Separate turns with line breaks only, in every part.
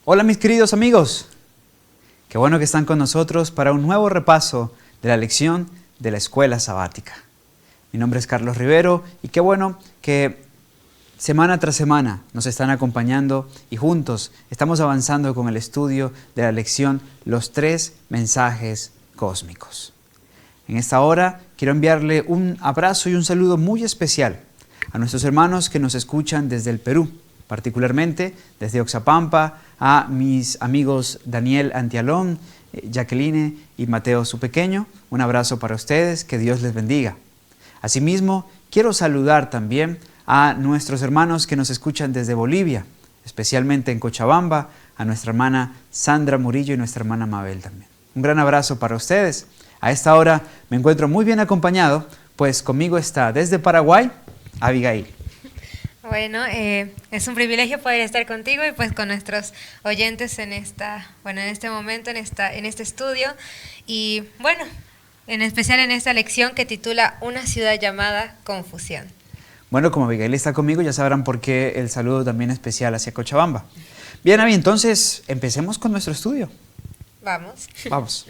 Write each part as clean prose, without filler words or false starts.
Hola mis queridos amigos, qué bueno que están con nosotros para un nuevo repaso de la lección de la escuela sabática. Mi nombre es Carlos Rivero y qué bueno que semana tras semana nos están acompañando y juntos estamos avanzando con el estudio de la lección Los tres mensajes cósmicos. En esta hora quiero enviarle un abrazo y un saludo muy especial a nuestros hermanos que nos escuchan desde el Perú, particularmente desde Oxapampa, a mis amigos Daniel Antialón, Jacqueline y Mateo su pequeño. Un abrazo para ustedes, que Dios les bendiga. Asimismo, quiero saludar también a nuestros hermanos que nos escuchan desde Bolivia, especialmente en Cochabamba, a nuestra hermana Sandra Murillo y nuestra hermana Mabel también. Un gran abrazo para ustedes. A esta hora me encuentro muy bien acompañado, pues conmigo está desde Paraguay, Abigail.
Bueno, es un privilegio poder estar contigo y pues con nuestros oyentes en este momento, en este estudio. Y bueno, en especial en esta lección que titula Una ciudad llamada Confusión.
Bueno, como Abigail está conmigo, ya sabrán por qué el saludo también especial hacia Cochabamba. Bien, Abby, entonces empecemos con nuestro estudio.
Vamos.
Vamos.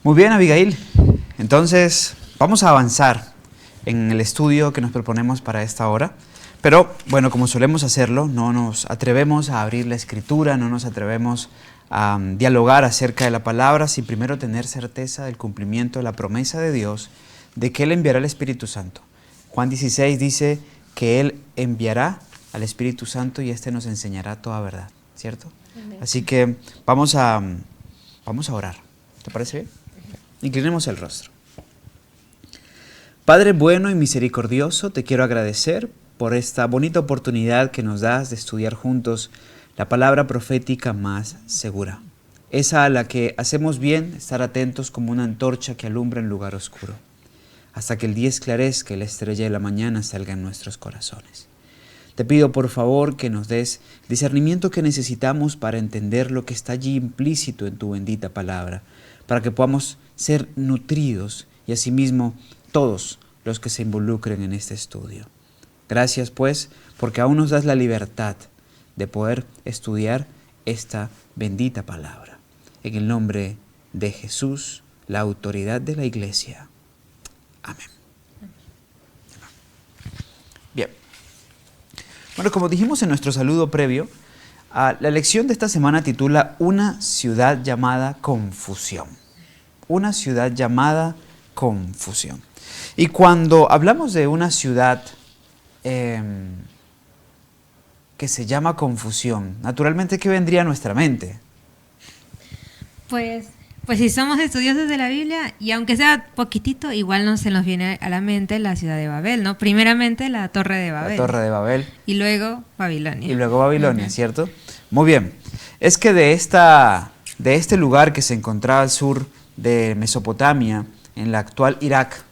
Muy bien, Abigail. Entonces, vamos a avanzar en el estudio que nos proponemos para esta hora. Pero, bueno, como solemos hacerlo, no nos atrevemos a abrir la Escritura, no nos atrevemos a dialogar acerca de la palabra sin primero tener certeza del cumplimiento de la promesa de Dios de que Él enviará el Espíritu Santo. Juan 16 dice que Él enviará al Espíritu Santo y éste nos enseñará toda verdad, ¿cierto? Amén. Así que vamos a orar. ¿Te parece bien? Inclinemos el rostro. Padre bueno y misericordioso, te quiero agradecer por esta bonita oportunidad que nos das de estudiar juntos la palabra profética más segura. Esa a la que hacemos bien estar atentos como una antorcha que alumbra en lugar oscuro, hasta que el día esclarezca y la estrella de la mañana salga en nuestros corazones. Te pido por favor que nos des discernimiento que necesitamos para entender lo que está allí implícito en tu bendita palabra, para que podamos ser nutridos y asimismo todos los que se involucren en este estudio. Gracias pues, porque aún nos das la libertad de poder estudiar esta bendita palabra. En el nombre de Jesús, la autoridad de la Iglesia. Amén. Bien. Bueno, como dijimos en nuestro saludo previo, la lección de esta semana titula Una ciudad llamada Confusión. Una ciudad llamada Confusión. Y cuando hablamos de una ciudad que se llama Confusión, naturalmente, ¿qué vendría a nuestra mente?
Pues si somos estudiosos de la Biblia, y aunque sea poquitito, igual no se nos viene a la mente la ciudad de Babel, ¿no? Primeramente la Torre de Babel.
La Torre de Babel.
Y luego Babilonia.
Y luego Babilonia, ¿cierto? Muy bien. Es que de este lugar que se encontraba al sur de Mesopotamia, en la actual Irak,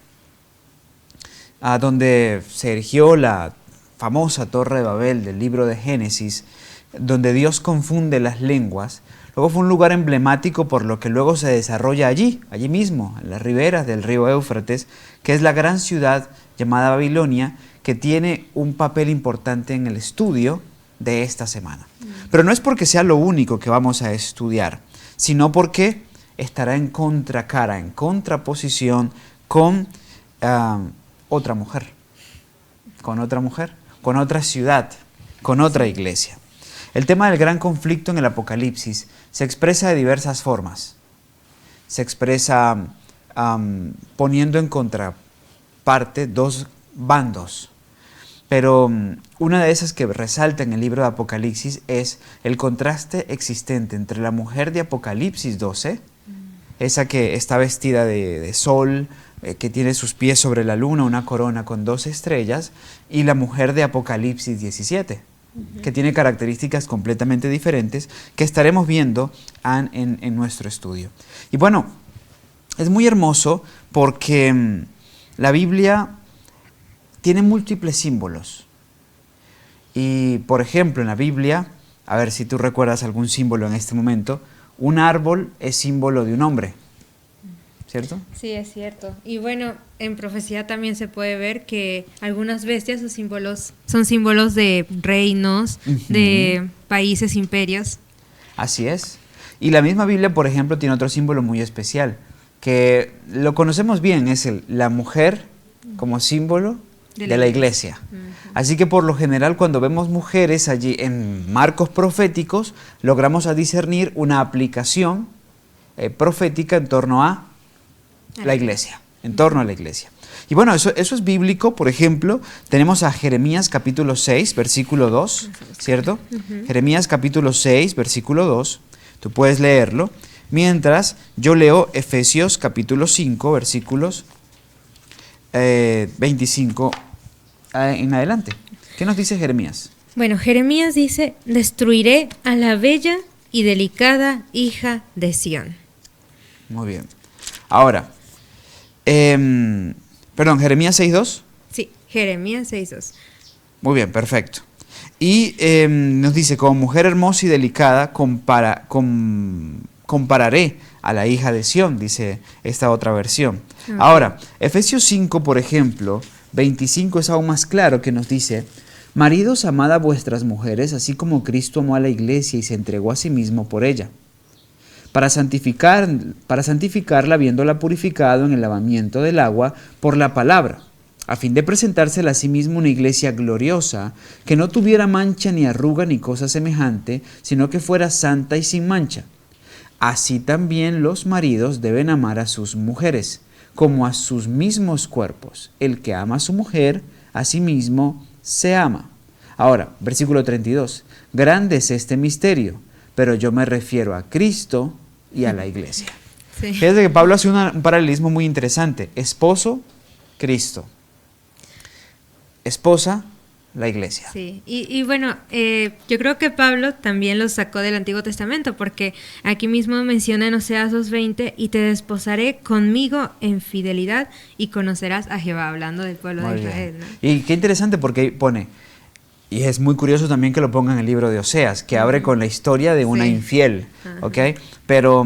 donde se erigió la famosa Torre de Babel del libro de Génesis, donde Dios confunde las lenguas. Luego fue un lugar emblemático por lo que luego se desarrolla allí mismo, en las riberas del río Éufrates, que es la gran ciudad llamada Babilonia, que tiene un papel importante en el estudio de esta semana. Pero no es porque sea lo único que vamos a estudiar, sino porque estará en contracara, en contraposición con otra mujer, con otra ciudad, con otra iglesia. El tema del gran conflicto en el Apocalipsis se expresa de diversas formas. Se expresa poniendo en contraparte dos bandos. Pero una de esas que resalta en el libro de Apocalipsis es el contraste existente entre la mujer de Apocalipsis 12, esa que está vestida de sol, que tiene sus pies sobre la luna, una corona con 2 estrellas, y la mujer de Apocalipsis 17. que tiene características completamente diferentes que estaremos viendo en nuestro estudio. Y bueno, es muy hermoso porque la Biblia tiene múltiples símbolos. Y por ejemplo, en la Biblia, a ver si tú recuerdas algún símbolo en este momento, un árbol es símbolo de un hombre, ¿cierto?
Sí, es cierto. Y bueno, en profecía también se puede ver que algunas bestias son símbolos de reinos, de países, imperios.
Así es. Y la misma Biblia, por ejemplo, tiene otro símbolo muy especial, que lo conocemos bien, es la mujer como símbolo de la iglesia. Así que por lo general cuando vemos mujeres allí en marcos proféticos, logramos a discernir una aplicación profética en torno a la iglesia, en torno a la iglesia. Y bueno, eso es bíblico. Por ejemplo, tenemos a Jeremías capítulo 6, versículo 2, ¿cierto? Jeremías capítulo 6, versículo 2, tú puedes leerlo, mientras yo leo Efesios capítulo 5, versículos 25 en adelante. ¿Qué nos dice Jeremías?
Bueno, Jeremías dice, destruiré a la bella y delicada hija de Sión.
Muy bien. Ahora, Jeremías 6.2.
Sí, Jeremías 6.2.
Muy bien, perfecto. Y nos dice, como mujer hermosa y delicada, compararé a la hija de Sión, dice esta otra versión. Okay. Ahora, Efesios 5, por ejemplo, 25 es aún más claro, que nos dice, maridos, amad a vuestras mujeres, así como Cristo amó a la iglesia y se entregó a sí mismo por ella, para santificarla, habiéndola purificado en el lavamiento del agua por la palabra, a fin de presentársela a sí mismo una iglesia gloriosa, que no tuviera mancha ni arruga ni cosa semejante, sino que fuera santa y sin mancha. Así también los maridos deben amar a sus mujeres, como a sus mismos cuerpos. El que ama a su mujer, a sí mismo se ama. Ahora, versículo 32. Grande es este misterio, pero yo me refiero a Cristo y a la iglesia. Sí. Fíjate que Pablo hace un paralelismo muy interesante. Esposo, Cristo. Esposa, la iglesia.
Sí, y bueno, yo creo que Pablo también lo sacó del Antiguo Testamento, porque aquí mismo menciona en Oseas 2:20, y te desposaré conmigo en fidelidad y conocerás a Jehová, hablando del pueblo de Israel, ¿no?
Y qué interesante, porque pone, y es muy curioso también que lo ponga en el libro de Oseas, que abre con la historia de una infiel, ¿ok? Pero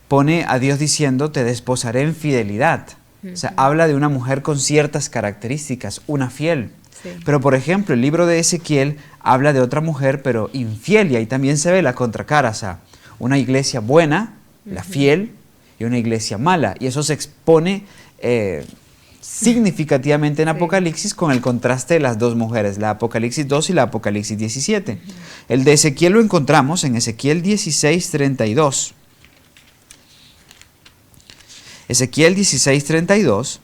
pone a Dios diciendo, te desposaré en fidelidad. O sea, habla de una mujer con ciertas características, una fiel. Sí. Pero por ejemplo, el libro de Ezequiel habla de otra mujer, pero infiel, y ahí también se ve la contracara, o sea, una iglesia buena, la fiel, y una iglesia mala, y eso se expone significativamente en Apocalipsis con el contraste de las dos mujeres, la Apocalipsis 2 y la Apocalipsis 17. El de Ezequiel lo encontramos en Ezequiel 16:32. Ezequiel 16:32,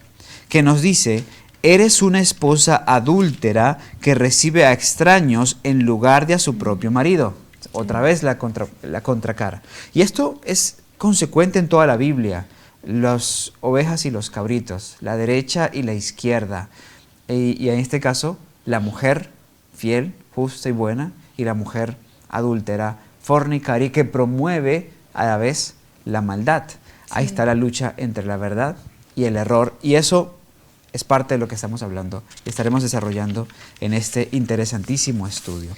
que nos dice, eres una esposa adúltera que recibe a extraños en lugar de a su propio marido. Otra vez la contracara. Y esto es consecuente en toda la Biblia. Las ovejas y los cabritos, la derecha y la izquierda. Y en este caso, la mujer fiel, justa y buena, y la mujer adúltera, fornicaria, que promueve a la vez la maldad. Sí. Ahí está la lucha entre la verdad y el error. Y eso es parte de lo que estamos hablando y estaremos desarrollando en este interesantísimo estudio.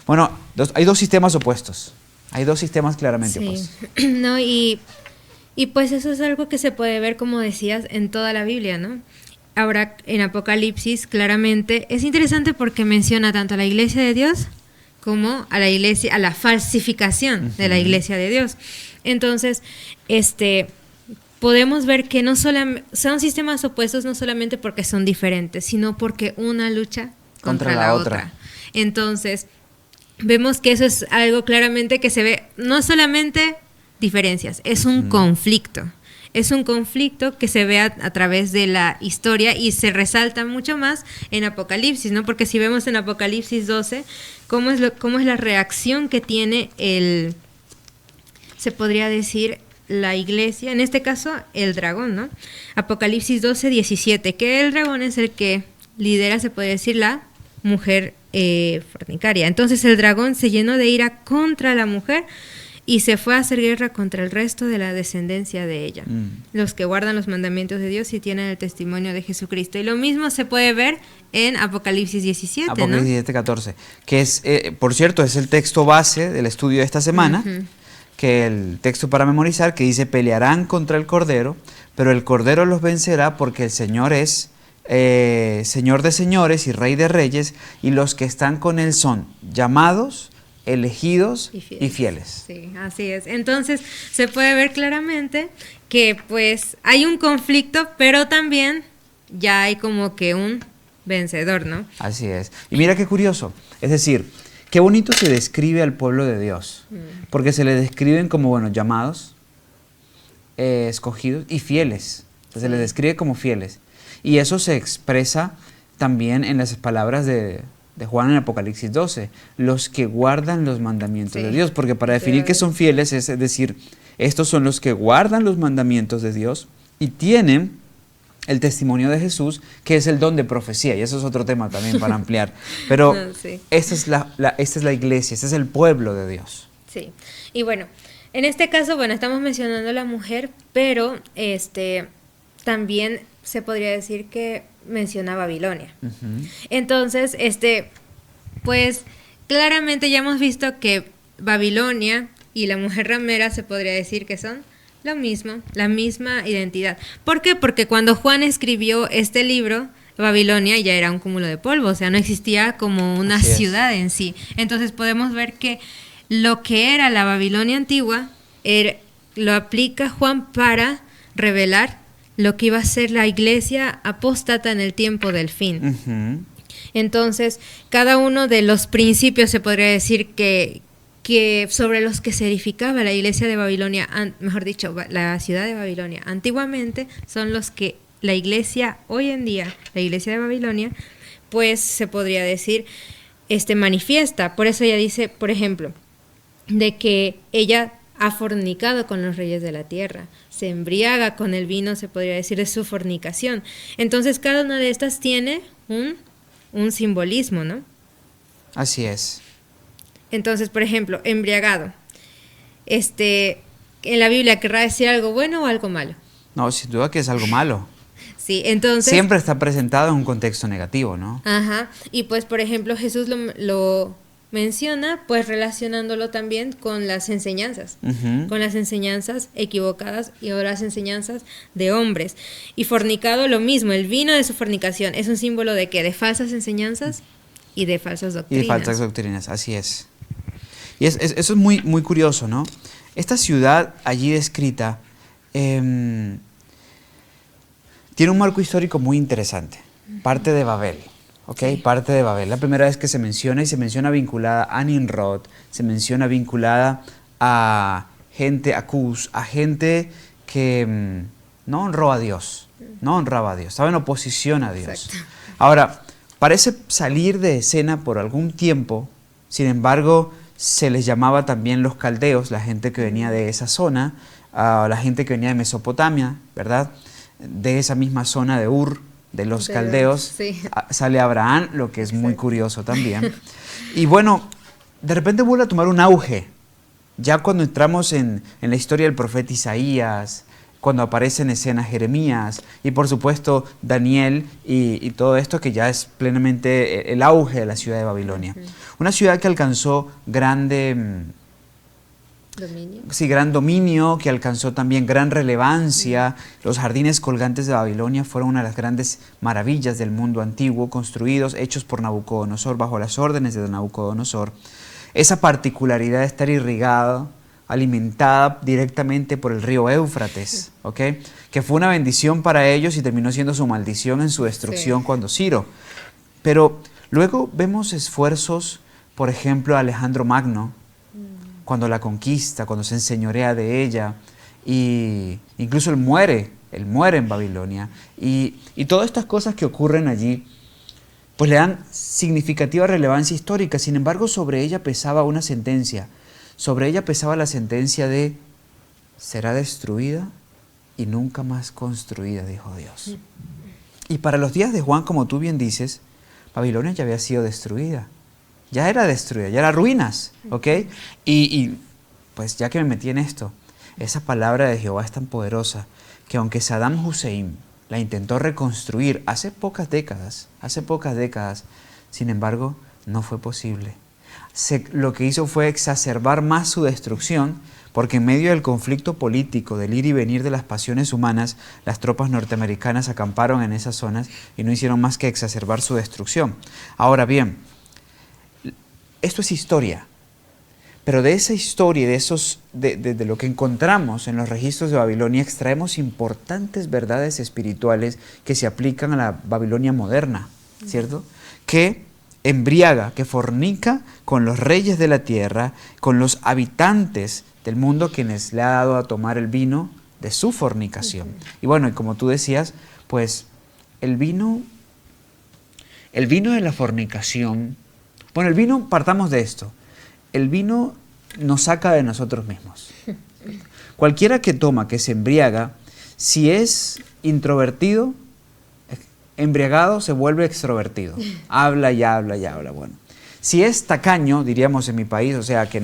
Bueno, hay dos sistemas opuestos. Hay dos sistemas claramente opuestos.
No, y pues eso es algo que se puede ver, como decías, en toda la Biblia, ¿no? Ahora, en Apocalipsis, claramente, es interesante porque menciona tanto a la iglesia de Dios como a la iglesia, a la falsificación de la iglesia de Dios. Entonces, podemos ver que no solamente son sistemas opuestos, no solamente porque son diferentes, sino porque una lucha contra la otra. Entonces, vemos que eso es algo claramente que se ve, no solamente diferencias, es un conflicto. Es un conflicto que se ve a través de la historia y se resalta mucho más en Apocalipsis, ¿no? Porque si vemos en Apocalipsis 12, cómo es la reacción que tiene se podría decir, la iglesia, en este caso el dragón, ¿no? Apocalipsis 12:17, que el dragón es el que lidera, se puede decir, la mujer fornicaria. Entonces el dragón se llenó de ira contra la mujer y se fue a hacer guerra contra el resto de la descendencia de ella, los que guardan los mandamientos de Dios y tienen el testimonio de Jesucristo. Y lo mismo se puede ver en Apocalipsis 17,
Apocalipsis
¿no?
17, 14, que es, por cierto, es el texto base del estudio de esta semana, que el texto para memorizar, que dice: pelearán contra el Cordero, pero el Cordero los vencerá, porque el Señor es Señor de señores y Rey de reyes, y los que están con Él son llamados, elegidos y fieles.
Sí, así es. Entonces se puede ver claramente que pues hay un conflicto, pero también ya hay como que un vencedor, ¿no?
Así es. Y mira qué curioso. Es decir, qué bonito se describe al pueblo de Dios, porque se le describen como, bueno, llamados, escogidos y fieles. Se les describe como fieles. Y eso se expresa también en las palabras de Juan en Apocalipsis 12, los que guardan los mandamientos de Dios, porque para definir que son fieles es decir, estos son los que guardan los mandamientos de Dios y tienen el testimonio de Jesús, que es el don de profecía, y eso es otro tema también para ampliar, pero esta es la iglesia, este es el pueblo de Dios.
Sí, y bueno, en este caso, bueno, estamos mencionando a la mujer, pero también se podría decir que menciona Babilonia. Entonces, pues claramente ya hemos visto que Babilonia y la mujer ramera se podría decir que son lo mismo, la misma identidad. ¿Por qué? Porque cuando Juan escribió este libro, Babilonia ya era un cúmulo de polvo, o sea, no existía como una ciudad en sí. Entonces podemos ver que lo que era la Babilonia antigua lo aplica Juan para revelar lo que iba a ser la iglesia apóstata en el tiempo del fin. Entonces, cada uno de los principios se podría decir que sobre los que se edificaba la iglesia de Babilonia, mejor dicho, la ciudad de Babilonia, antiguamente son los que la iglesia hoy en día, la iglesia de Babilonia, pues se podría decir, manifiesta. Por eso ella dice, por ejemplo, de que ella ha fornicado con los reyes de la tierra, se embriaga con el vino, se podría decir, de su fornicación. Entonces, cada una de estas tiene un simbolismo, ¿no?
Así es.
Entonces, por ejemplo, embriagado. ¿En la Biblia querrá decir algo bueno o algo malo?
No, sin duda que es algo malo.
Sí, entonces...
Siempre está presentado en un contexto negativo, ¿no?
Ajá, y pues, por ejemplo, Jesús lo menciona, pues relacionándolo también con las enseñanzas, con las enseñanzas equivocadas y ahora las enseñanzas de hombres. Y fornicado lo mismo, el vino de su fornicación es un símbolo de ¿qué? De falsas enseñanzas y de falsas doctrinas.
Y de falsas doctrinas, así es. Y eso es muy, muy curioso, ¿no? Esta ciudad allí descrita tiene un marco histórico muy interesante, parte de Babel. Parte de Babel. La primera vez que se menciona, y se menciona vinculada a Nimrod, se menciona vinculada a gente, a Cus, a gente que no honró a Dios, no honraba a Dios, estaba en oposición a Dios. Exacto. Ahora, parece salir de escena por algún tiempo, sin embargo, se les llamaba también los caldeos, la gente que venía de esa zona, la gente que venía de Mesopotamia, ¿verdad? De esa misma zona de Ur, de los caldeos, sale Abraham, lo que es muy curioso también. Y bueno, de repente vuelve a tomar un auge, ya cuando entramos en la historia del profeta Isaías, cuando aparece en escena Jeremías, y por supuesto Daniel y todo esto que ya es plenamente el auge de la ciudad de Babilonia. Una ciudad que alcanzó gran dominio, que alcanzó también gran relevancia. Los jardines colgantes de Babilonia fueron una de las grandes maravillas del mundo antiguo, construidos, hechos por Nabucodonosor, bajo las órdenes de Nabucodonosor. Esa particularidad de estar irrigado, alimentada directamente por el río Éufrates, que fue una bendición para ellos y terminó siendo su maldición en su destrucción cuando Ciro. Pero luego vemos esfuerzos, por ejemplo, Alejandro Magno, cuando la conquista, cuando se enseñorea de ella, y incluso él muere en Babilonia, y todas estas cosas que ocurren allí, pues le dan significativa relevancia histórica. Sin embargo, sobre ella pesaba una sentencia, sobre ella pesaba la sentencia de será destruida y nunca más construida, dijo Dios. Y para los días de Juan, como tú bien dices, Babilonia ya había sido destruida. ya era destruida, ya era ruinas, ¿ok? Y pues ya que me metí en esto, esa palabra de Jehová es tan poderosa que aunque Saddam Hussein la intentó reconstruir hace pocas décadas, sin embargo, no fue posible. Lo que hizo fue exacerbar más su destrucción, porque en medio del conflicto político, del ir y venir de las pasiones humanas, las tropas norteamericanas acamparon en esas zonas y no hicieron más que exacerbar su destrucción. Ahora bien, esto es historia, pero de esa historia y de lo que encontramos en los registros de Babilonia extraemos importantes verdades espirituales que se aplican a la Babilonia moderna, ¿cierto? Que embriaga, que fornica con los reyes de la tierra, con los habitantes del mundo, quienes le ha dado a tomar el vino de su fornicación. Y bueno, y como tú decías, pues el vino de la fornicación, bueno, el vino, partamos de esto, el vino nos saca de nosotros mismos. Cualquiera que toma, que se embriaga, si es introvertido, embriagado se vuelve extrovertido. Habla y habla y habla. Bueno, si es tacaño, diríamos en mi país, o sea, que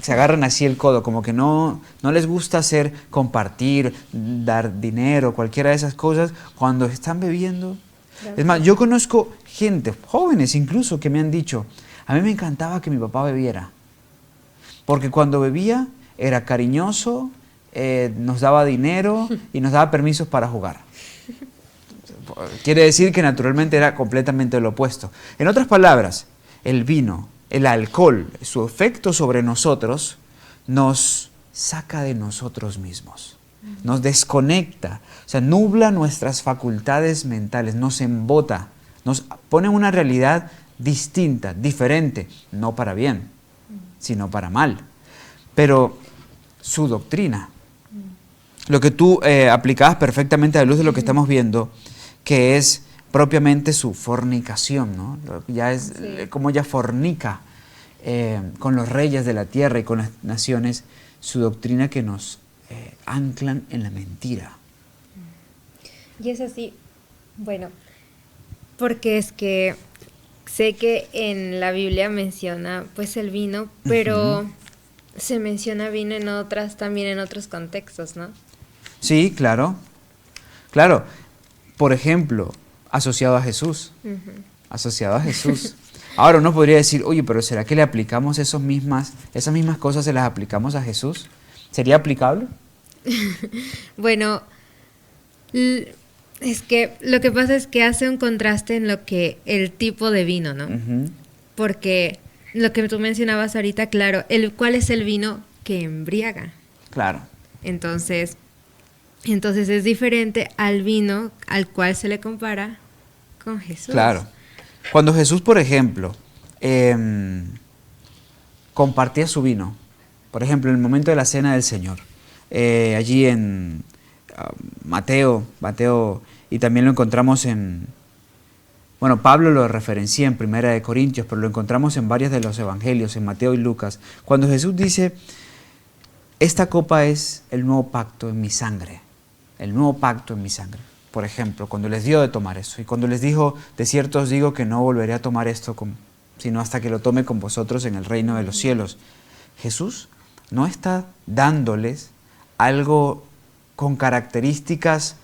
se agarran así el codo, como que no les gusta hacer, compartir, dar dinero, cualquiera de esas cosas, cuando están bebiendo. Es más, yo conozco gente, jóvenes incluso, que me han dicho, a mí me encantaba que mi papá bebiera, porque cuando bebía era cariñoso, nos daba dinero y nos daba permisos para jugar. Quiere decir que naturalmente era completamente lo opuesto. En otras palabras, el vino, el alcohol, su efecto sobre nosotros nos saca de nosotros mismos, nos desconecta, o sea, nubla nuestras facultades mentales, nos embota, nos pone en una realidad distinta, diferente, no para bien, sino para mal. Pero su doctrina, lo que tú aplicabas perfectamente a la luz de lo que estamos viendo, que es propiamente su fornicación, ¿no? Ya es como ella fornica con los reyes de la tierra y con las naciones, su doctrina que nos anclan en la mentira.
Y es así, bueno, porque es que sé que en la Biblia menciona pues el vino, pero se menciona vino en otras, también en otros contextos, ¿no?
Sí, claro, claro. Por ejemplo, asociado a Jesús, asociado a Jesús. Ahora uno podría decir, oye, pero ¿será que le aplicamos esas mismas cosas, se las aplicamos a Jesús? ¿Sería aplicable?
Bueno, es que lo que pasa es que hace un contraste en lo que el tipo de vino, ¿no? Porque lo que tú mencionabas ahorita, claro, ¿cuál es el vino que embriaga?
Claro.
Entonces es diferente al vino al cual se le compara con Jesús.
Claro. Cuando Jesús, por ejemplo, compartía su vino, por ejemplo, en el momento de la cena del Señor, allí en Mateo, y también lo encontramos bueno, Pablo lo referencia en Primera de Corintios, pero lo encontramos en varios de los evangelios, en Mateo y Lucas, cuando Jesús dice, esta copa es el nuevo pacto en mi sangre. El nuevo pacto en mi sangre. Por ejemplo, cuando les dio de tomar eso y cuando les dijo, de cierto os digo que no volveré a tomar esto, sino hasta que lo tome con vosotros en el reino de los cielos. Jesús no está dándoles algo con características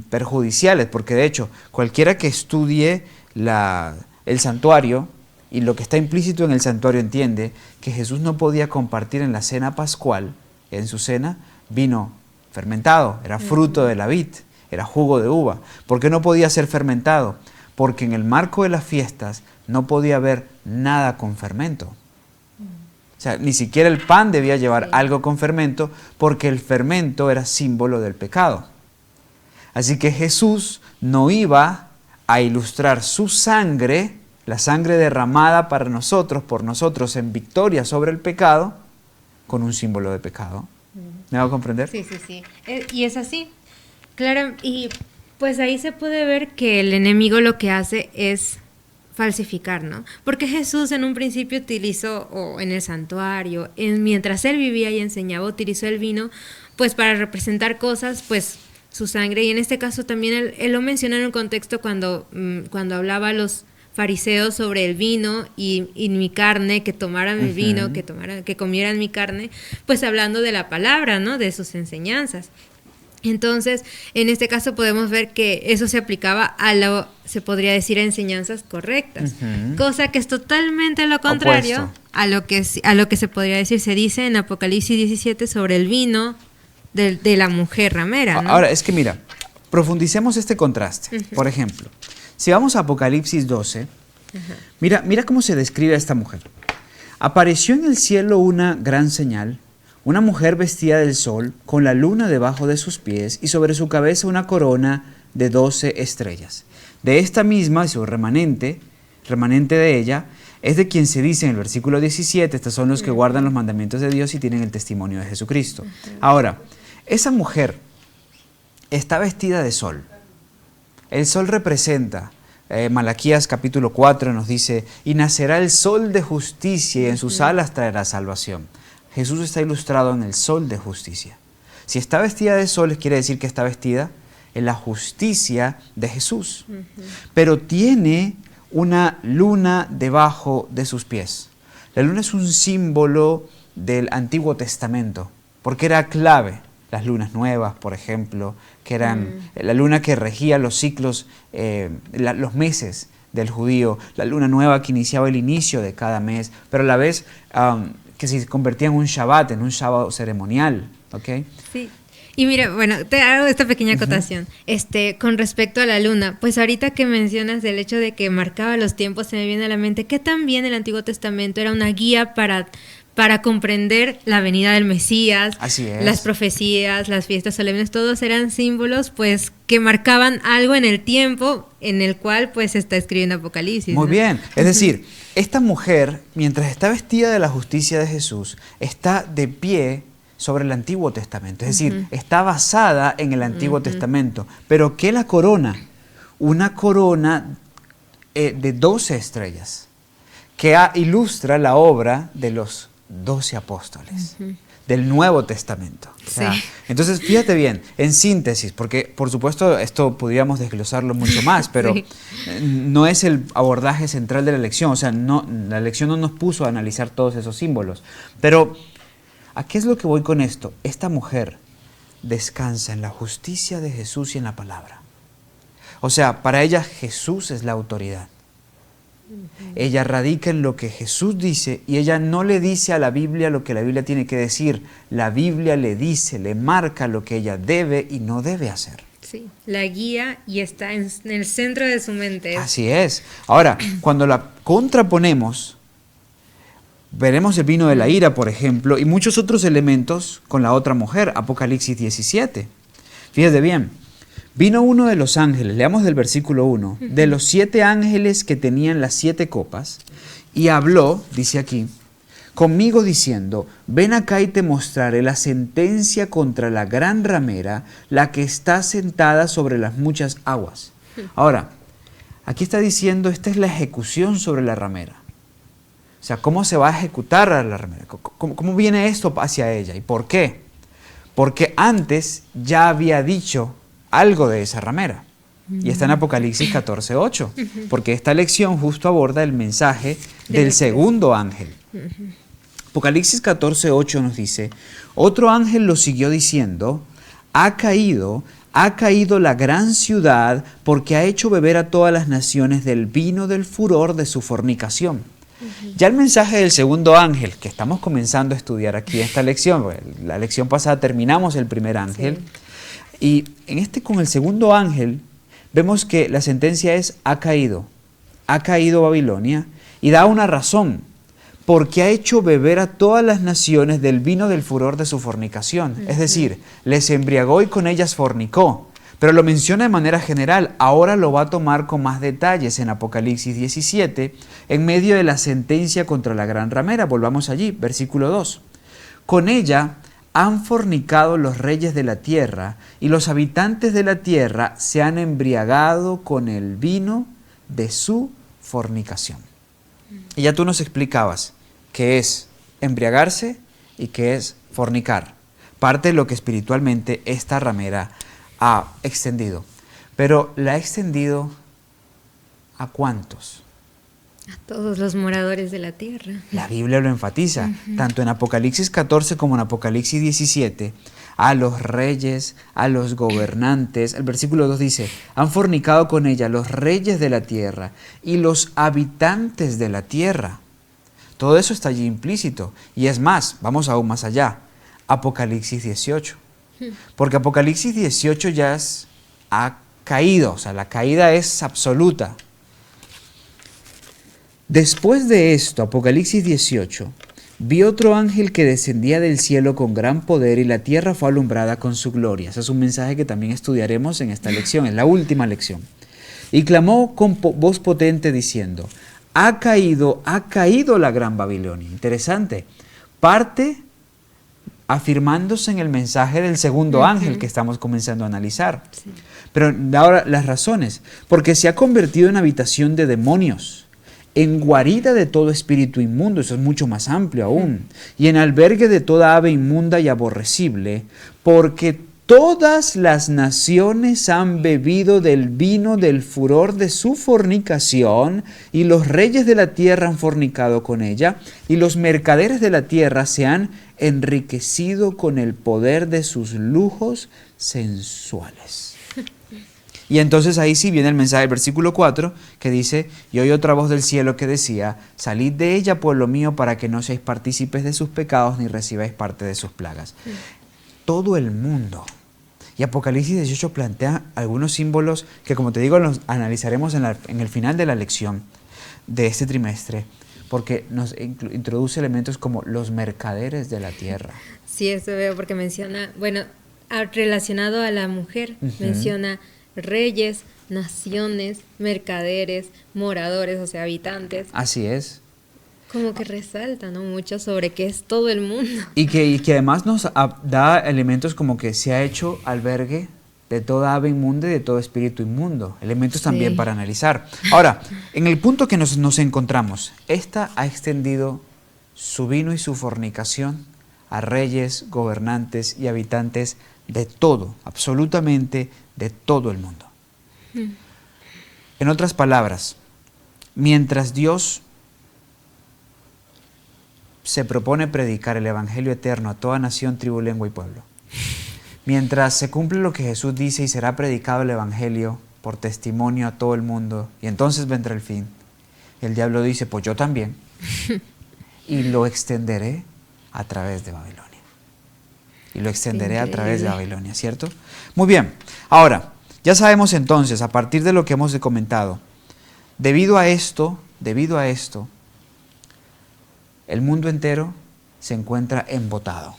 perjudiciales, porque de hecho, cualquiera que estudie el santuario y lo que está implícito en el santuario entiende que Jesús no podía compartir en la cena pascual, en su cena, vino fermentado, era fruto de la vid, era jugo de uva. ¿Por qué no podía ser fermentado? Porque en el marco de las fiestas no podía haber nada con fermento. O sea, ni siquiera el pan debía llevar algo con fermento, porque el fermento era símbolo del pecado. Así que Jesús no iba a ilustrar su sangre, la sangre derramada para nosotros, por nosotros, en victoria sobre el pecado, con un símbolo de pecado. ¿Me hago comprender?
Sí. Y es así. Claro, y pues ahí se puede ver que el enemigo lo que hace es falsificar, ¿no? Porque Jesús en un principio utilizó, o en el santuario, mientras él vivía y enseñaba, utilizó el vino, pues para representar cosas, pues su sangre. Y en este caso también él lo menciona en un contexto cuando hablaba a los fariseos sobre el vino y mi carne, que tomaran mi vino, que comieran mi carne, pues hablando de la palabra, ¿no? De sus enseñanzas. Entonces, en este caso podemos ver que eso se aplicaba se podría decir, a enseñanzas correctas, cosa que es totalmente lo contrario a lo que se podría decir, se dice en Apocalipsis 17 sobre el vino de la mujer ramera, ¿no?
Ahora, es que mira, profundicemos este contraste. Por ejemplo, si vamos a Apocalipsis 12, mira cómo se describe a esta mujer. Apareció en el cielo una gran señal, una mujer vestida del sol, con la luna debajo de sus pies y sobre su cabeza una corona de 12 estrellas. De esta misma, su remanente de ella, es de quien se dice en el versículo 17, estos son los que guardan los mandamientos de Dios y tienen el testimonio de Jesucristo. Ahora, esa mujer está vestida de sol. El sol representa, Malaquías capítulo 4 nos dice, y nacerá el sol de justicia y en sus alas traerá salvación. Jesús está ilustrado en el sol de justicia. Si está vestida de sol, quiere decir que está vestida en la justicia de Jesús. Pero tiene una luna debajo de sus pies. La luna es un símbolo del Antiguo Testamento, porque era clave. Las lunas nuevas, por ejemplo, que eran la luna que regía los ciclos, los meses del judío, la luna nueva que iniciaba el inicio de cada mes, pero a la vez que se convertía en un Shabbat ceremonial, ¿ok? Sí.
Y mira, bueno, te hago esta pequeña acotación. Con respecto a la luna, pues ahorita que mencionas el hecho de que marcaba los tiempos, se me viene a la mente que también el Antiguo Testamento era una guía para comprender la venida del Mesías. Así es. Las profecías, las fiestas solemnes, todos eran símbolos pues que marcaban algo en el tiempo en el cual pues se está escribiendo Apocalipsis.
Muy bien, es decir, esta mujer, mientras está vestida de la justicia de Jesús, está de pie sobre el Antiguo Testamento, es decir, está basada en el Antiguo Testamento. Pero ¿qué la corona? Una corona de 12 estrellas que ilustra la obra de los 12 apóstoles del Nuevo Testamento. O sea, entonces, fíjate bien, en síntesis, porque por supuesto esto podríamos desglosarlo mucho más, pero no es el abordaje central de la lección. O sea, la lección no nos puso a analizar todos esos símbolos. Pero, ¿a qué es lo que voy con esto? Esta mujer descansa en la justicia de Jesús y en la palabra. O sea, para ella Jesús es la autoridad. Ella radica en lo que Jesús dice y ella no le dice a la Biblia lo que la Biblia tiene que decir. La Biblia le dice, le marca lo que ella debe y no debe hacer.
Sí, la guía y está en el centro de su mente.
Así es. Ahora, cuando la contraponemos, veremos el vino de la ira, por ejemplo, y muchos otros elementos con la otra mujer, Apocalipsis 17. Fíjate bien. Vino uno de los ángeles, leamos del versículo 1, de los 7 ángeles que tenían las 7 copas, y habló, dice aquí, conmigo diciendo, ven acá y te mostraré la sentencia contra la gran ramera, la que está sentada sobre las muchas aguas. Ahora, aquí está diciendo, esta es la ejecución sobre la ramera. O sea, ¿cómo se va a ejecutar a la ramera? ¿Cómo viene esto hacia ella? ¿Y por qué? Porque antes ya había dicho algo de esa ramera. Y está en Apocalipsis 14:8, porque esta lección justo aborda el mensaje del segundo ángel. Apocalipsis 14:8 nos dice, otro ángel lo siguió diciendo, ha caído la gran ciudad, porque ha hecho beber a todas las naciones del vino del furor de su fornicación. Ya el mensaje del segundo ángel, que estamos comenzando a estudiar aquí en esta lección, la lección pasada terminamos el primer ángel, y con el segundo ángel, vemos que la sentencia es, ha caído Babilonia, y da una razón, porque ha hecho beber a todas las naciones del vino del furor de su fornicación. Es decir, les embriagó y con ellas fornicó, pero lo menciona de manera general. Ahora lo va a tomar con más detalles en Apocalipsis 17, en medio de la sentencia contra la gran ramera. Volvamos allí, versículo 2. Con ella han fornicado los reyes de la tierra, y los habitantes de la tierra se han embriagado con el vino de su fornicación. Y ya tú nos explicabas qué es embriagarse y qué es fornicar. Parte de lo que espiritualmente esta ramera ha extendido. Pero ¿la ha extendido a cuántos?
A todos los moradores de la tierra.
La Biblia lo enfatiza, tanto en Apocalipsis 14 como en Apocalipsis 17, a los reyes, a los gobernantes. El versículo 2 dice, han fornicado con ella los reyes de la tierra y los habitantes de la tierra. Todo eso está allí implícito. Y es más, vamos aún más allá, Apocalipsis 18. Porque Apocalipsis 18 ya ha caído, o sea, la caída es absoluta. Después de esto, Apocalipsis 18, vi otro ángel que descendía del cielo con gran poder y la tierra fue alumbrada con su gloria. Ese es un mensaje que también estudiaremos en esta lección, en la última lección. Y clamó con voz potente diciendo, ha caído la gran Babilonia. Interesante. Parte afirmándose en el mensaje del segundo ángel que estamos comenzando a analizar. Sí. Pero ahora las razones. Porque se ha convertido en habitación de demonios, en guarida de todo espíritu inmundo, eso es mucho más amplio aún, y en albergue de toda ave inmunda y aborrecible, porque todas las naciones han bebido del vino del furor de su fornicación, y los reyes de la tierra han fornicado con ella, y los mercaderes de la tierra se han enriquecido con el poder de sus lujos sensuales. Y entonces ahí sí viene el mensaje del versículo 4 que dice, y oí otra voz del cielo que decía, salid de ella, pueblo mío, para que no seáis partícipes de sus pecados ni recibáis parte de sus plagas. Todo el mundo. Y Apocalipsis 18 plantea algunos símbolos que, como te digo, los analizaremos en el final de la lección de este trimestre, porque nos introduce elementos como los mercaderes de la tierra.
Sí, eso veo, porque menciona, bueno, relacionado a la mujer, menciona reyes, naciones, mercaderes, moradores, o sea, habitantes.
Así es.
Como que resalta, ¿no? Mucho sobre qué es todo el mundo.
Y que además nos da elementos como que se ha hecho albergue de toda ave inmunda y de todo espíritu inmundo. Elementos también para analizar. Ahora, en el punto que nos encontramos, esta ha extendido su vino y su fornicación a reyes, gobernantes y habitantes de todo, absolutamente de todo el mundo. En otras palabras, mientras Dios se propone predicar el evangelio eterno a toda nación, tribu, lengua y pueblo, mientras se cumple lo que Jesús dice y será predicado el evangelio por testimonio a todo el mundo, y entonces vendrá el fin, el diablo dice, pues yo también, y lo extenderé a través de Babilonia. Y lo extenderé a través de Babilonia, ¿cierto? Muy bien. Ahora, ya sabemos entonces, a partir de lo que hemos comentado, debido a esto, el mundo entero se encuentra embotado.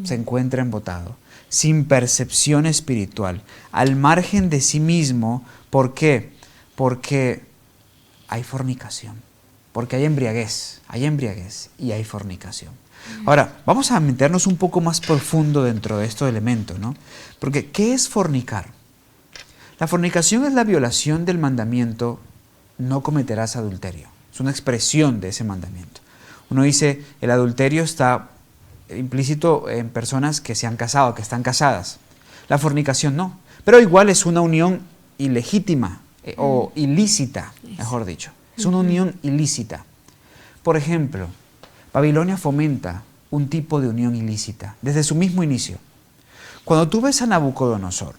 Se encuentra embotado, sin percepción espiritual, al margen de sí mismo. ¿Por qué? Porque hay fornicación, porque hay embriaguez y hay fornicación. Ahora, vamos a meternos un poco más profundo dentro de estos elementos, ¿no? Porque, ¿qué es fornicar? La fornicación es la violación del mandamiento, no cometerás adulterio. Es una expresión de ese mandamiento. Uno dice, el adulterio está implícito en personas que se han casado, que están casadas. La fornicación no, pero igual es una unión ilegítima o ilícita, mejor dicho. Es una unión ilícita. Por ejemplo, Babilonia fomenta un tipo de unión ilícita desde su mismo inicio. Cuando tú ves a Nabucodonosor,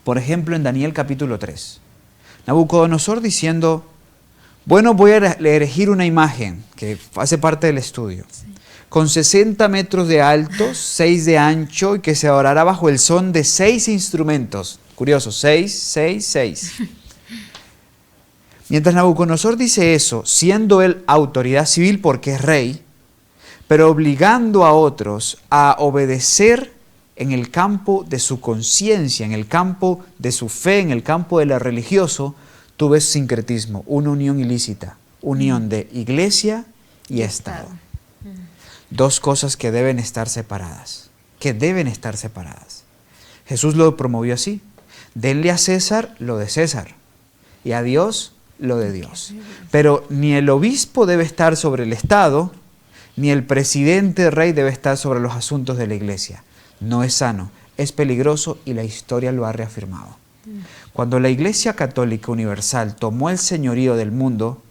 por ejemplo en Daniel capítulo 3, Nabucodonosor diciendo, bueno, voy a erigir una imagen que hace parte del estudio, con 60 metros de alto, 6 de ancho y que se adorará bajo el son de 6 instrumentos. Curioso, 6, 6, 6. Mientras Nabucodonosor dice eso, siendo él autoridad civil porque es rey, pero obligando a otros a obedecer en el campo de su conciencia, en el campo de su fe, en el campo de lo religioso, tú ves sincretismo, una unión ilícita, unión de iglesia y Estado. Dos cosas que deben estar separadas, Jesús lo promovió así, denle a César lo de César y a Dios lo de Dios. Pero ni el obispo debe estar sobre el Estado, ni el presidente rey debe estar sobre los asuntos de la iglesia. No es sano, es peligroso y la historia lo ha reafirmado. Cuando la Iglesia Católica Universal tomó el señorío del mundo,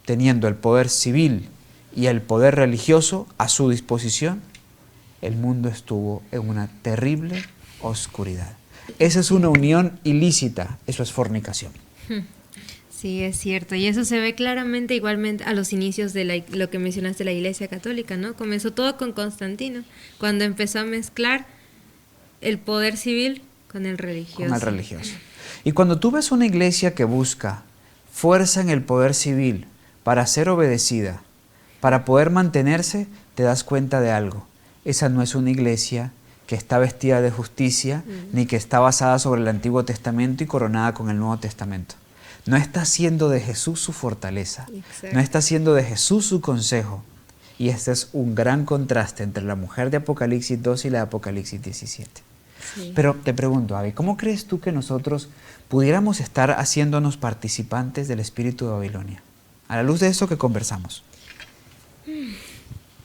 teniendo el poder civil y el poder religioso a su disposición, el mundo estuvo en una terrible oscuridad. Esa es una unión ilícita, eso es fornicación.
Sí, es cierto. Y eso se ve claramente igualmente a los inicios de lo que mencionaste, la Iglesia Católica, ¿no? Comenzó todo con Constantino, cuando empezó a mezclar el poder civil con el religioso.
Con el religioso. Y cuando tú ves una iglesia que busca fuerza en el poder civil para ser obedecida, para poder mantenerse, te das cuenta de algo. Esa no es una iglesia que está vestida de justicia, ni que está basada sobre el Antiguo Testamento y coronada con el Nuevo Testamento. No está haciendo de Jesús su fortaleza. Exacto. No está haciendo de Jesús su consejo. Y este es un gran contraste entre la mujer de Apocalipsis 2 y la de Apocalipsis 17. Sí. Pero te pregunto, Abby, ¿cómo crees tú que nosotros pudiéramos estar haciéndonos participantes del espíritu de Babilonia? A la luz de esto que conversamos.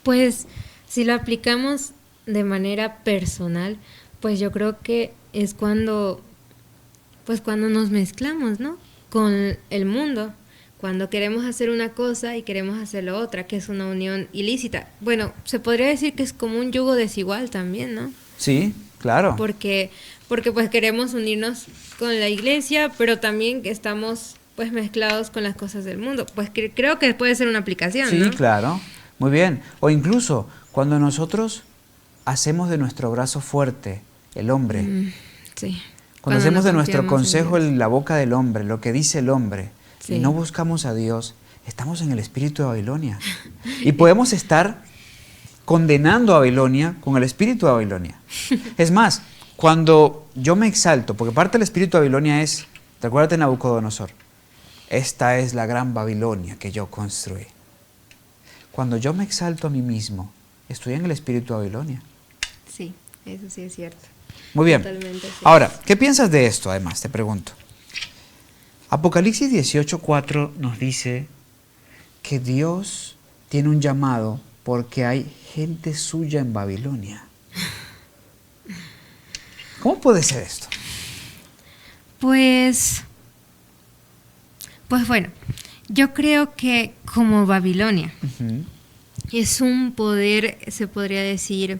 Pues si lo aplicamos de manera personal, pues yo creo que es cuando nos mezclamos, ¿no? Con el mundo, cuando queremos hacer una cosa y queremos hacer la otra, que es una unión ilícita. Bueno, se podría decir que es como un yugo desigual también, ¿no?
Sí, claro.
Porque pues queremos unirnos con la iglesia, pero también estamos pues mezclados con las cosas del mundo. Pues creo que puede ser una aplicación,
sí,
¿no?
Sí, claro. Muy bien. O incluso cuando nosotros hacemos de nuestro brazo fuerte el hombre.
Sí.
Cuando hacemos de nuestro consejo la boca del hombre, lo que dice el hombre, sí, y no buscamos a Dios, estamos en el espíritu de Babilonia. Y podemos estar condenando a Babilonia con el espíritu de Babilonia. Es más, cuando yo me exalto, porque parte del espíritu de Babilonia es, recuérdate Nabucodonosor, esta es la gran Babilonia que yo construí. Cuando yo me exalto a mí mismo, estoy en el espíritu de Babilonia.
Sí, eso sí es cierto.
Muy bien. Ahora, ¿qué piensas de esto además? Te pregunto. Apocalipsis 18:4 nos dice que Dios tiene un llamado porque hay gente suya en Babilonia. ¿Cómo puede ser esto?
Pues bueno, yo creo que como Babilonia es un poder, se podría decir,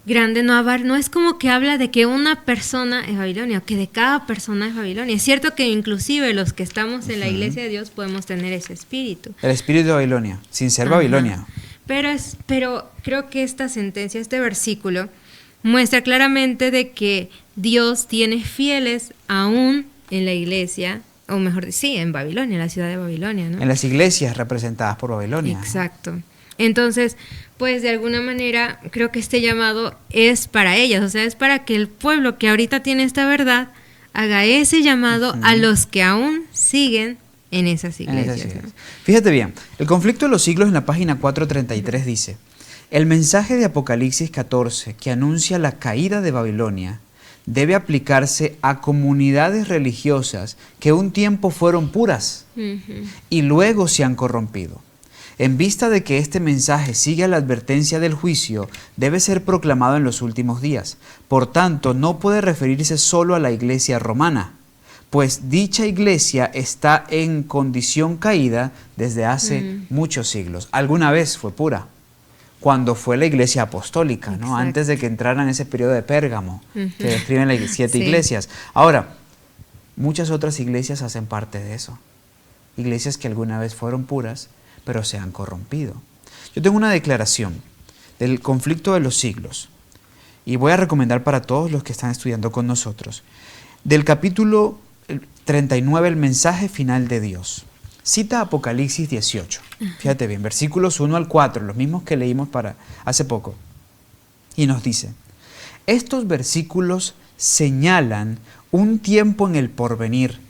grande, no es como que habla de que una persona es Babilonia, o que de cada persona es Babilonia. Es cierto que inclusive los que estamos en la iglesia de Dios podemos tener ese espíritu.
El espíritu de Babilonia, sin ser Babilonia.
Pero creo que esta sentencia, este versículo, muestra claramente de que Dios tiene fieles aún en la iglesia, o mejor, sí, en Babilonia, en la ciudad de Babilonia, ¿no?
En las iglesias representadas por Babilonia.
Exacto. Entonces, pues de alguna manera creo que este llamado es para ellas, o sea, es para que el pueblo que ahorita tiene esta verdad haga ese llamado a los que aún siguen en esas iglesias. ¿No?
Fíjate bien, el conflicto de los siglos en la página 433 dice: el mensaje de Apocalipsis 14 que anuncia la caída de Babilonia debe aplicarse a comunidades religiosas que un tiempo fueron puras y luego se han corrompido. En vista de que este mensaje sigue a la advertencia del juicio, debe ser proclamado en los últimos días. Por tanto, no puede referirse solo a la iglesia romana, pues dicha iglesia está en condición caída desde hace muchos siglos. Alguna vez fue pura, cuando fue la iglesia apostólica, ¿no? Antes de que entraran en ese periodo de Pérgamo, que describen las 7 iglesias. Ahora, muchas otras iglesias hacen parte de eso. Iglesias que alguna vez fueron puras, pero se han corrompido. Yo tengo una declaración del conflicto de los siglos y voy a recomendar para todos los que están estudiando con nosotros, del capítulo 39, el mensaje final de Dios. Cita Apocalipsis 18, fíjate bien, versículos 1 al 4, los mismos que leímos hace poco, y nos dice: estos versículos señalan un tiempo en el porvenir,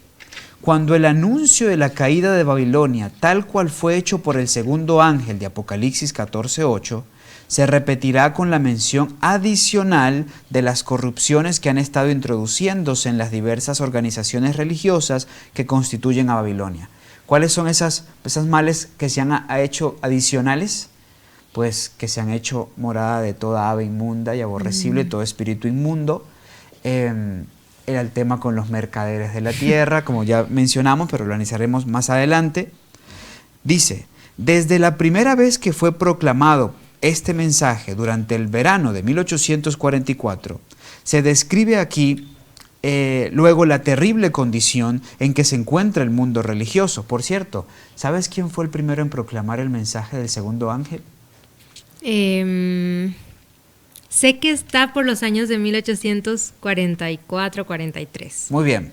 cuando el anuncio de la caída de Babilonia, tal cual fue hecho por el segundo ángel de Apocalipsis 14:8, se repetirá con la mención adicional de las corrupciones que han estado introduciéndose en las diversas organizaciones religiosas que constituyen a Babilonia. ¿Cuáles son esas males que se han hecho adicionales? Pues que se han hecho morada de toda ave inmunda y aborrecible, todo espíritu inmundo. Era el tema con los mercaderes de la tierra, como ya mencionamos, pero lo analizaremos más adelante. Dice, desde la primera vez que fue proclamado este mensaje durante el verano de 1844, se describe aquí luego la terrible condición en que se encuentra el mundo religioso. Por cierto, ¿sabes quién fue el primero en proclamar el mensaje del segundo ángel?
Sé que está por los años de 1844-43.
Muy bien.